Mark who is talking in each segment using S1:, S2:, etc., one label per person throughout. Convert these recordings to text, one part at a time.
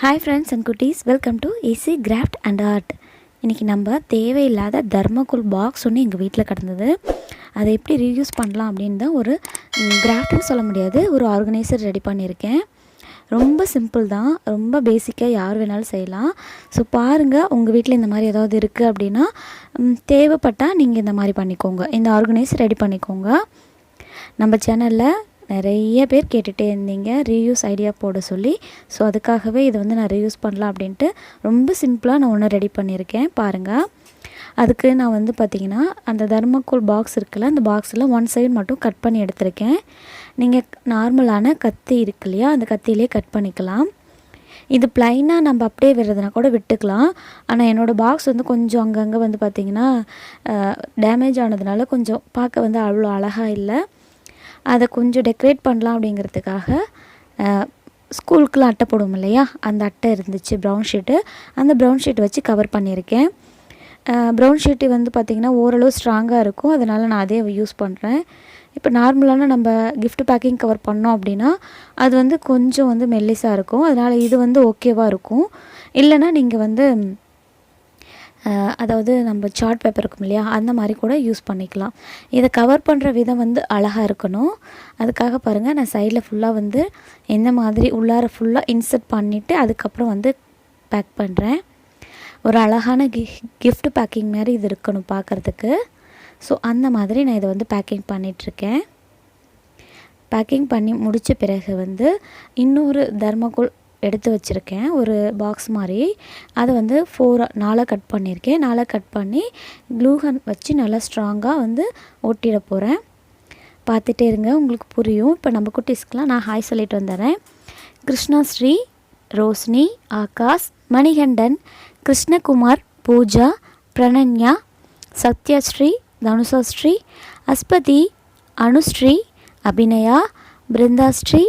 S1: Hi friends and குட்டீஸ், welcome to easy craft and art. இன்றைக்கி நம்ம தேவையில்லாத தர்மக்கோல் பாக்ஸ் ஒன்று எங்கள் வீட்டில் கிடந்தது. அதை எப்படி ரீயூஸ் பண்ணலாம் அப்படின்னு தான் ஒரு கிராஃப்ட்னு சொல்ல முடியாது, ஒரு ஆர்கனைசர் ரெடி பண்ணியிருக்கேன். ரொம்ப சிம்பிள் தான், ரொம்ப பேசிக்காக யார் வேணாலும் செய்யலாம். ஸோ பாருங்கள், உங்கள் வீட்டில் இந்த மாதிரி ஏதாவது இருக்குது அப்படின்னா தேவைப்பட்டால் நீங்கள் இந்த மாதிரி பண்ணிக்கோங்க, இந்த ஆர்கனைசர் ரெடி பண்ணிக்கோங்க. நம்ம சேனலில் நிறைய பேர் கேட்டுகிட்டே இருந்தீங்க ரீயூஸ் ஐடியா போட சொல்லி. ஸோ அதுக்காகவே இதை நான் ரீயூஸ் பண்ணலாம் அப்படின்ட்டு ரொம்ப சிம்பிளாக நான் ஒன்று ரெடி பண்ணியிருக்கேன். பாருங்கள், அதுக்கு நான் பார்த்திங்கன்னா அந்த தர்மக்கோல் பாக்ஸ் இருக்குல்ல, அந்த பாக்ஸில் ஒன் சைடு மட்டும் கட் பண்ணி எடுத்திருக்கேன். நீங்கள் நார்மலான கத்தி இருக்கு இல்லையா, அந்த கத்தியிலே கட் பண்ணிக்கலாம். இது ப்ளைனாக நம்ம அப்படியே விடுறதுனா கூட விட்டுக்கலாம். ஆனால் என்னோடய பாக்ஸ் கொஞ்சம் அங்கங்கே பார்த்திங்கன்னா டேமேஜ் ஆனதுனால கொஞ்சம் பார்க்க அவ்வளோ அழகாக இல்லை. அதை கொஞ்சம் டெக்கரேட் பண்ணலாம் அப்படிங்கிறதுக்காக ஸ்கூலுக்குலாம் அட்டை போடுவோம் இல்லையா, அந்த அட்டை இருந்துச்சு ப்ரௌன் ஷீட்டு. அந்த ப்ரௌன் ஷீட் வச்சு கவர் பண்ணியிருக்கேன். ப்ரௌன் ஷீட்டு பார்த்திங்கன்னா ஓரளவு ஸ்ட்ராங்காக இருக்கும், அதனால் நான் அதே யூஸ் பண்ணுறேன். இப்போ நார்மலான நம்ம கிஃப்ட் பேக்கிங் கவர் பண்ணோம் அப்படின்னா அது கொஞ்சம் மெல்லிஸாக இருக்கும், அதனால் இது ஓகேவாக இருக்கும். இல்லைன்னா நீங்கள் அதாவது நம்ம சார்ட் பேப்பர் இருக்கும் இல்லையா, அந்த மாதிரி கூட யூஸ் பண்ணிக்கலாம். இதை கவர் பண்ணுற விதம் அழகாக இருக்கணும். அதுக்காக பாருங்கள், நான் சைடில் ஃபுல்லாக எந்த மாதிரி உள்ளார ஃபுல்லாக இன்சர்ட் பண்ணிவிட்டு அதுக்கப்புறம் பேக் பண்ணுறேன். ஒரு அழகான கிஃப்ட் பேக்கிங் மாதிரி இது இருக்கணும் பார்க்குறதுக்கு. ஸோ அந்த மாதிரி நான் இதை பேக்கிங் பண்ணிகிட்ருக்கேன். பேக்கிங் பண்ணி முடித்த பிறகு இன்னொரு தர்மக்கோல் எடுத்து வச்சுருக்கேன், ஒரு பாக்ஸ் மாதிரி. அதை 4 கட் பண்ணியிருக்கேன். 4 கட் பண்ணி க்ளூகன் வச்சு நல்லா ஸ்ட்ராங்காக ஒட்டிட போகிறேன். பார்த்துட்டே இருங்க, உங்களுக்கு புரியும். இப்போ நம்ம குட்டீஸ்க்கெலாம் நான் ஹாய் சொல்லிட்டு வந்துடுறேன். கிருஷ்ணாஸ்ரீ, ரோஷினி, ஆகாஷ், மணிகண்டன், கிருஷ்ணகுமார், பூஜா, பிரணன்யா, சத்யஸ்ரீ, தனுஷாஸ்ரீ, அஸ்பதி, அனுஸ்ரீ, அபிநயா, பிருந்தாஸ்ரீ,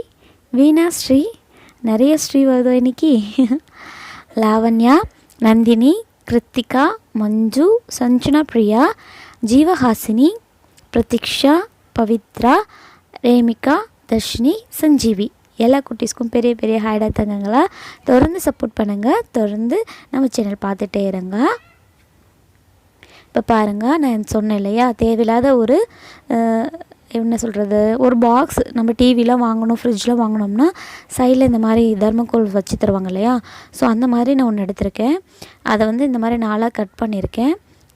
S1: வீணாஸ்ரீ, நிறைய ஸ்ரீ வருதோ இன்னைக்கு, லாவண்யா, நந்தினி, கிருத்திகா, மஞ்சு, சஞ்சனா பிரியா, ஜீவஹாசினி, பிரதீக்ஷா, பவித்ரா, ரேமிகா, தர்ஷினி, சஞ்சீவி. எல்லா குட்டீஸ்க்கும் பெரிய பெரிய ஹைடாக தங்கங்களா. தொடர்ந்து சப்போர்ட் பண்ணுங்கள், தொடர்ந்து நம்ம சேனல் பார்த்துட்டே இருங்க. இப்போ பாருங்கள், நான் சொன்னேன் இல்லையா, தேவையில்லாத ஒரு என்ன சொல்கிறது, ஒரு பாக்ஸ் நம்ம டிவிலாம் வாங்கணும், ஃப்ரிட்ஜில் வாங்கினோம்னா சைடில் இந்த மாதிரி தர்மக்கோல் வச்சு தருவாங்க இல்லையா. ஸோ அந்த மாதிரி நான் ஒன்று எடுத்திருக்கேன். அதை இந்த மாதிரி 4 கட் பண்ணியிருக்கேன்.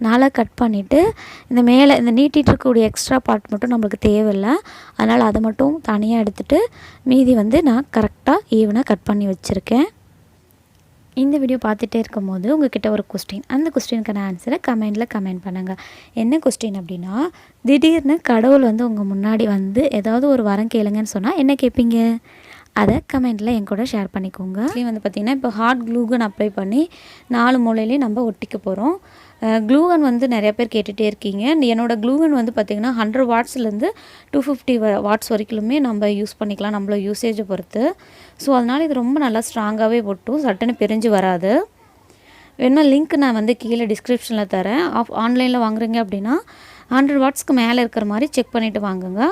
S1: 4 கட் பண்ணிவிட்டு இந்த மேலே இந்த நீட்டிகிட்டு இருக்கக்கூடிய எக்ஸ்ட்ரா பார்ட் மட்டும் நம்மளுக்கு தேவையில்லை, அதனால் அதை மட்டும் தனியாக எடுத்துகிட்டு மீதி நான் கரெக்டாக ஈவனாக கட் பண்ணி வச்சுருக்கேன். இந்த வீடியோ பார்த்துட்டே இருக்கும் போது உங்கள்கிட்ட ஒரு கொஸ்டின், அந்த கொஸ்டினுக்கான ஆன்சரை கமெண்ட் பண்ணுங்கள். என்ன கொஸ்டின் அப்படின்னா, திடீர்னு கடவுள் உங்கள் முன்னாடி ஏதாவது ஒரு வரம் கேளுங்கன்னு சொன்னால் என்ன கேட்பீங்க? அதை கமெண்ட்டில் என் கூட ஷேர் பண்ணிக்கோங்க. பார்த்திங்கன்னா இப்போ ஹாட் க்ளூகன் அப்ளை பண்ணி 4 மூலையிலையும் நம்ம ஒட்டிக்க போகிறோம். க்ளூகன் நிறைய பேர் கேட்டுகிட்டே இருக்கீங்க. என்னோடய க்ளூகன் பார்த்திங்கன்னா 100 வாட்ஸ்லேருந்து 250 வாட்ஸ் வரைக்குமே நம்ம யூஸ் பண்ணிக்கலாம், நம்மளோட யூசேஜை பொறுத்து. ஸோ அதனால் இது ரொம்ப நல்லா ஸ்ட்ராங்காகவே ஒட்டும், சட்டுன்னு பிரிஞ்சு வராது. வேணுமா லிங்க் நான் கீழே டிஸ்கிரிப்ஷனில் தரேன். ஆன்லைனில் வாங்குறீங்க அப்படின்னா 100 வாட்ஸ்க்கு மேலே இருக்கிற மாதிரி செக் பண்ணிவிட்டு வாங்குங்க.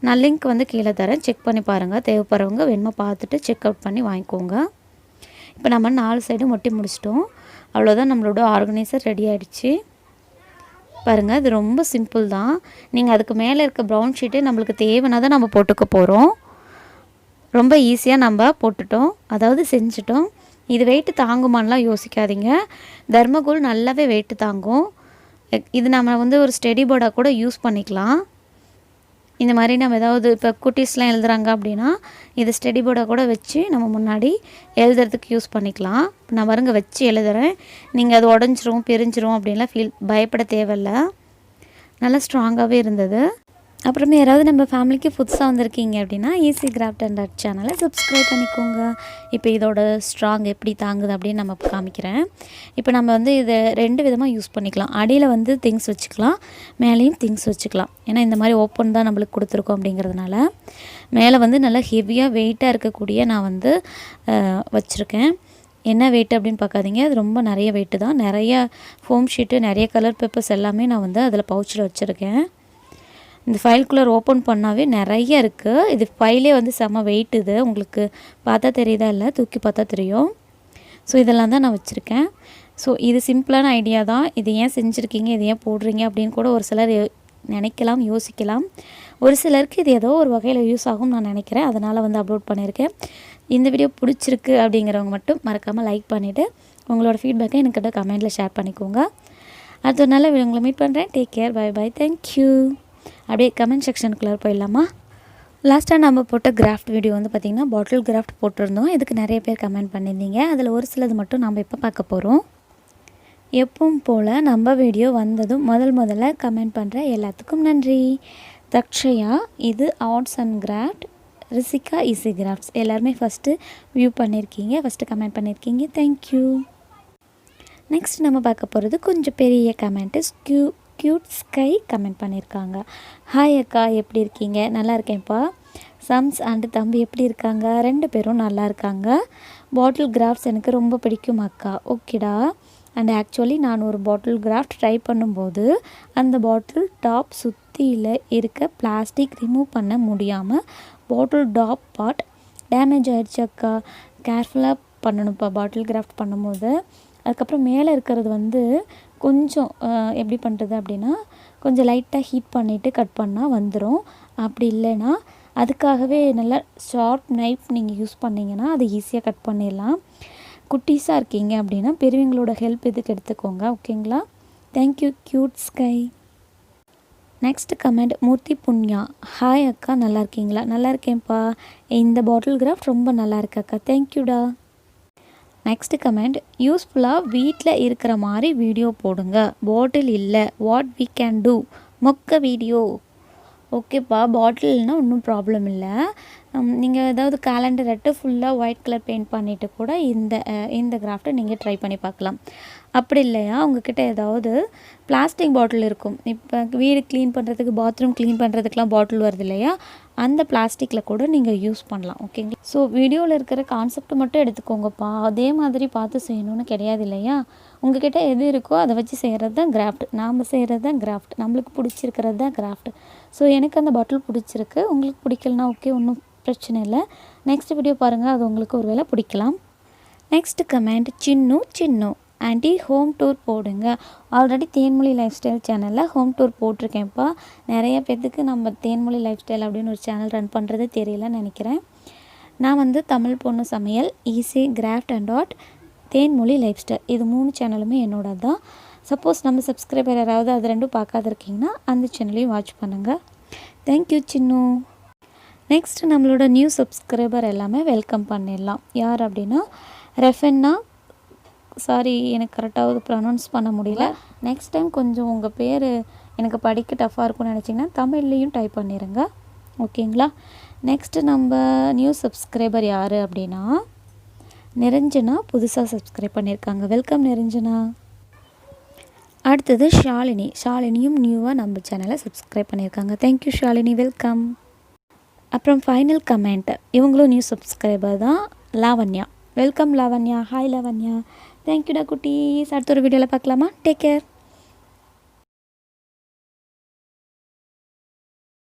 S1: நான் லிங்க் கீழே தரேன், செக் பண்ணி பாருங்கள். தேவைப்படுறவங்க வேணுமா பார்த்துட்டு செக் அவுட் பண்ணி வாங்கிக்கோங்க. இப்போ நம்ம 4 சைடும் ஒட்டி முடிச்சிட்டோம். அவ்வளோதான், நம்மளோட ஆர்கனைசர் ரெடி ஆகிடுச்சு. பாருங்கள், இது ரொம்ப சிம்பிள் தான். நீங்கள் அதுக்கு மேலே இருக்க ப்ரௌன் ஷீட்டே நம்மளுக்கு தேவைன்னா தான் நம்ம போட்டுக்க போகிறோம். ரொம்ப ஈஸியாக நம்ம போட்டுட்டோம், அதாவது செஞ்சிட்டோம். இது வெயிட்டு தாங்குமான்லாம் யோசிக்காதீங்க, தர்மக்கோல் நல்லாவே வெயிட்டு தாங்கும். இது நம்ம ஒரு ஸ்டெடி போர்டாக கூட யூஸ் பண்ணிக்கலாம். இந்த மாதிரி நம்ம ஏதாவது இப்போ குட்டீஸ்லாம் எழுதுகிறாங்க அப்படின்னா இது ஸ்டெடி போர்டை கூட வச்சு நம்ம முன்னாடி எழுதுறதுக்கு யூஸ் பண்ணிக்கலாம். நான் வருங்க வச்சு எழுதுகிறேன், நீங்கள் அது உடஞ்சிரும் பிரிஞ்சிரும் அப்படின்லாம் பயப்பட தேவையில்லை. நல்லா ஸ்ட்ராங்காகவே இருந்தது. அப்புறமே யாராவது நம்ம ஃபேமிலிக்கு புதுசாக வந்திருக்கீங்க அப்படின்னா ஈஸி கிராஃப்ட் அண்ட் ஆர்ட் சேனலை சப்ஸ்கிரைப் பண்ணிக்கோங்க. இப்போ இதோட ஸ்ட்ராங் எப்படி தாங்குது அப்படின்னு நம்ம காமிக்கிறேன். இப்போ நம்ம இதை 2 விதமாக யூஸ் பண்ணிக்கலாம். அடியில் திங்ஸ் வச்சுக்கலாம், மேலேயும் திங்ஸ் வச்சுக்கலாம். ஏன்னா இந்த மாதிரி ஓப்பன் தான் நம்மளுக்கு கொடுத்துருக்கோம் அப்படிங்கிறதுனால மேலே நல்லா ஹெவியாக வெயிட்டாக இருக்கக்கூடிய நான் வச்சுருக்கேன். என்ன வெயிட் அப்படின்னு பார்க்காதீங்க, அது ரொம்ப நிறைய வெயிட்டு தான். நிறைய ஃபோம் ஷீட்டு, நிறைய கலர் பேப்பர்ஸ் எல்லாமே நான் அதில் பவுச்சில் வச்சுருக்கேன். இந்த ஃபைல்குள்ளே ஓப்பன் பண்ணாவே நிறைய இருக்குது. இது ஃபைலே செம்ம வெயிட். இது உங்களுக்கு பார்த்தா தெரியுதா இல்லை, தூக்கி பார்த்தா தெரியும். ஸோ இதெல்லாம் தான் நான் வச்சுருக்கேன். ஸோ இது சிம்பிளான ஐடியா தான். இது ஏன் செஞ்சுருக்கீங்க, இது ஏன் போடுறீங்க அப்படின்னு கூட ஒரு சிலர் நினைக்கலாம், யோசிக்கலாம். ஒரு சிலருக்கு இது ஏதோ ஒரு வகையில் யூஸ் ஆகும் நான் நினைக்கிறேன். அதனால் வந்து அப்லோட் பண்ணியிருக்கேன். இந்த வீடியோ பிடிச்சிருக்கு அப்படிங்கிறவங்க மட்டும் மறக்காமல் லைக் பண்ணிவிட்டு உங்களோட ஃபீட்பேக்கை எனக்கிட்ட கமெண்ட்டில் ஷேர் பண்ணிக்கோங்க. அடுத்த ஒரு நல்ல வீடியோ உங்களை மீட் பண்ணுறேன். Take care, bye bye, thank you. அப்படியே கமெண்ட் செக்ஷனுக்குள்ளே போயிடலாமா? லாஸ்ட்டாக நம்ம போட்ட கிராஃப்ட் வீடியோ வந்து பார்த்திங்கன்னா பாட்டில் கிராஃப்ட் போட்டிருந்தோம். இதுக்கு நிறைய பேர் கமெண்ட் பண்ணியிருந்தீங்க. அதில் ஒரு சிலது மட்டும் நம்ம இப்போ பார்க்க போகிறோம். எப்பவும் போல் நம்ம வீடியோ வந்ததும் முதல்ல கமெண்ட் பண்ணுற எல்லாத்துக்கும் நன்றி. தக்ஷயா, இது arts and craft. Rishika, easy crafts. எல்லாருமே ஃபஸ்ட்டு வியூ பண்ணியிருக்கீங்க, ஃபஸ்ட்டு கமெண்ட் பண்ணியிருக்கீங்க. தேங்க்யூ. நெக்ஸ்ட் நம்ம பார்க்க போகிறது கொஞ்சம் பெரிய கமெண்ட்டு. க்யூட் ஸ்கை கமெண்ட் பண்ணியிருக்காங்க. ஹாய் அக்கா, எப்படி இருக்கீங்க? நல்லா இருக்கேன்ப்பா. சம்ஸ் அண்டு தம்பி எப்படி இருக்காங்க? 2 பேரும் நல்லா இருக்காங்க. பாட்டில் கிராஃப்ட்ஸ் எனக்கு ரொம்ப பிடிக்கும் அக்கா. ஓகேடா. அண்ட் ஆக்சுவலி நான் ஒரு பாட்டில் கிராஃப்ட் ட்ரை பண்ணும்போது அந்த பாட்டில் டாப் சுற்றியில் இருக்க பிளாஸ்டிக் ரிமூவ் பண்ண முடியாமல் பாட்டில் டாப் பார்ட் டேமேஜ் ஆகிடுச்சு அக்கா. கேர்ஃபுல்லாக பண்ணணும்ப்பா பாட்டில் கிராஃப்ட் பண்ணும்போது. அதுக்கப்புறம் மேலே இருக்கிறது வந்து கொஞ்சம் எப்படி பண்ணுறது அப்படின்னா, கொஞ்சம் லைட்டாக ஹீட் பண்ணிவிட்டு கட் பண்ணால் வந்துடும். அப்படி இல்லைன்னா அதுக்காகவே நல்லா ஷார்ப் நைஃப் நீங்கள் யூஸ் பண்ணிங்கன்னா அது ஈஸியாக கட் பண்ணிடலாம். குட்டீஸாக இருக்கீங்க அப்படின்னா பெரியவங்களோட ஹெல்ப் இதுக்கு எடுத்துக்கோங்க. ஓகேங்களா? Thank you cute sky. Next comment Murthy Punya. Hi அக்கா, நல்லா இருக்கீங்களா? நல்லா இருக்கேன்ப்பா. இந்த பாட்டில் கிராஃப்ட் ரொம்ப நல்லா இருக்கு அக்கா. தேங்க்யூடா. நெக்ஸ்ட் கமெண்ட் யூஸ்ஃபுல்லாக வீட்டில் இருக்கிற மாதிரி வீடியோ போடுங்க. பாட்டில் இல்லை, வாட் வி கேன் டூ மொக்க வீடியோ. ஓகேப்பா, பாட்டில்னால் ஒன்றும் ப்ராப்ளம் இல்லை. நீங்கள் ஏதாவது கேலண்டர் அட்டை ஃபுல்லாக ஒயிட் கலர் பெயிண்ட் பண்ணிவிட்டு கூட இந்த கிராஃப்ட்டை நீங்கள் ட்ரை பண்ணி பார்க்கலாம். அப்படி இல்லையா உங்ககிட்ட ஏதாவது பிளாஸ்டிக் பாட்டில் இருக்கும். இப்போ வீடு க்ளீன் பண்ணுறதுக்கு, பாத்ரூம் க்ளீன் பண்ணுறதுக்கெலாம் பாட்டில் வருது இல்லையா, அந்த பிளாஸ்டிக்கில் கூட நீங்கள் யூஸ் பண்ணலாம். ஓகேங்களா? ஸோ வீடியோவில் இருக்கிற கான்செப்ட் மட்டும் எடுத்துக்கோங்கப்பா. அதே மாதிரி பார்த்து செய்யணும்னு கிடையாது இல்லையா. உங்ககிட்ட எது இருக்கோ அதை வச்சு செய்கிறது தான் கிராஃப்ட். நாம் செய்கிறது தான் கிராஃப்ட். நம்மளுக்கு பிடிச்சிருக்கிறது தான் கிராஃப்ட். ஸோ எனக்கு அந்த பாட்டில் பிடிச்சிருக்கு. உங்களுக்கு பிடிக்கலனா ஓகே, ஒன்றும் பிரச்சனை இல்லை. நெக்ஸ்ட் வீடியோ பாருங்கள், அது உங்களுக்கு ஒரு வேளை பிடிக்கலாம். நெக்ஸ்ட் கமெண்ட் சின்னு ஆண்டி ஹோம் டூர் போடுங்க. ஆல்ரெடி தேன்மொழி லைஃப் ஸ்டைல் சேனலில் ஹோம் டூர் போட்டிருக்கேன்ப்பா. நிறைய பேர்த்துக்கு நம்ம தேன்மொழி லைஃப் ஸ்டைல் அப்படின்னு ஒரு சேனல் ரன் பண்ணுறது தெரியலன்னு நினைக்கிறேன். நான் வந்து தமிழ் பொண்ணு சமையல், easy craft and art, Thenmozhi life style, இது 3 சேனலுமே என்னோட தான். சப்போஸ் நம்ம சப்ஸ்கிரைபர் யாராவது அது 2 பார்க்காத இருக்கீங்கன்னா அந்த சேனலையும் வாட்ச் பண்ணுங்கள். தேங்க்யூ சின்னு. நெக்ஸ்ட் நம்மளோட நியூ சப்ஸ்கிரைபர் எல்லாமே வெல்கம் பண்ணிடலாம். யார் அப்படின்னா ரெஃபென்னா. சாரி, எனக்கு கரெக்டாக ப்ரொனவுன்ஸ் பண்ண முடியல. நெக்ஸ்ட் டைம் கொஞ்சம் உங்கள் பேர் எனக்கு படிக்க டஃப்பாக இருக்கும்னு நினச்சிங்கன்னா தமிழ்லேயும் டைப் பண்ணிடுங்க. ஓகேங்களா? நெக்ஸ்ட்டு நம்ம நியூ சப்ஸ்கிரைபர் யார் அப்படின்னா நிரஞ்சனா, புதுசாக சப்ஸ்கிரைப் பண்ணியிருக்காங்க. வெல்கம் நிரஞ்சனா. அடுத்தது ஷாலினியும் நியூவாக நம்ம சேனலை சப்ஸ்கிரைப் பண்ணியிருக்காங்க. Thank you Shalini, welcome. அப்புறம் ஃபைனல் கமெண்ட், இவங்களும் நியூ சப்ஸ்கிரைபர் தான், லாவண்யா. வெல்கம் லாவண்யா. ஹாய் லாவண்யா. தேங்க்யூடா குட்டீஸ். அடுத்த ஒரு வீடியோவில் பார்க்கலாமா? Take care.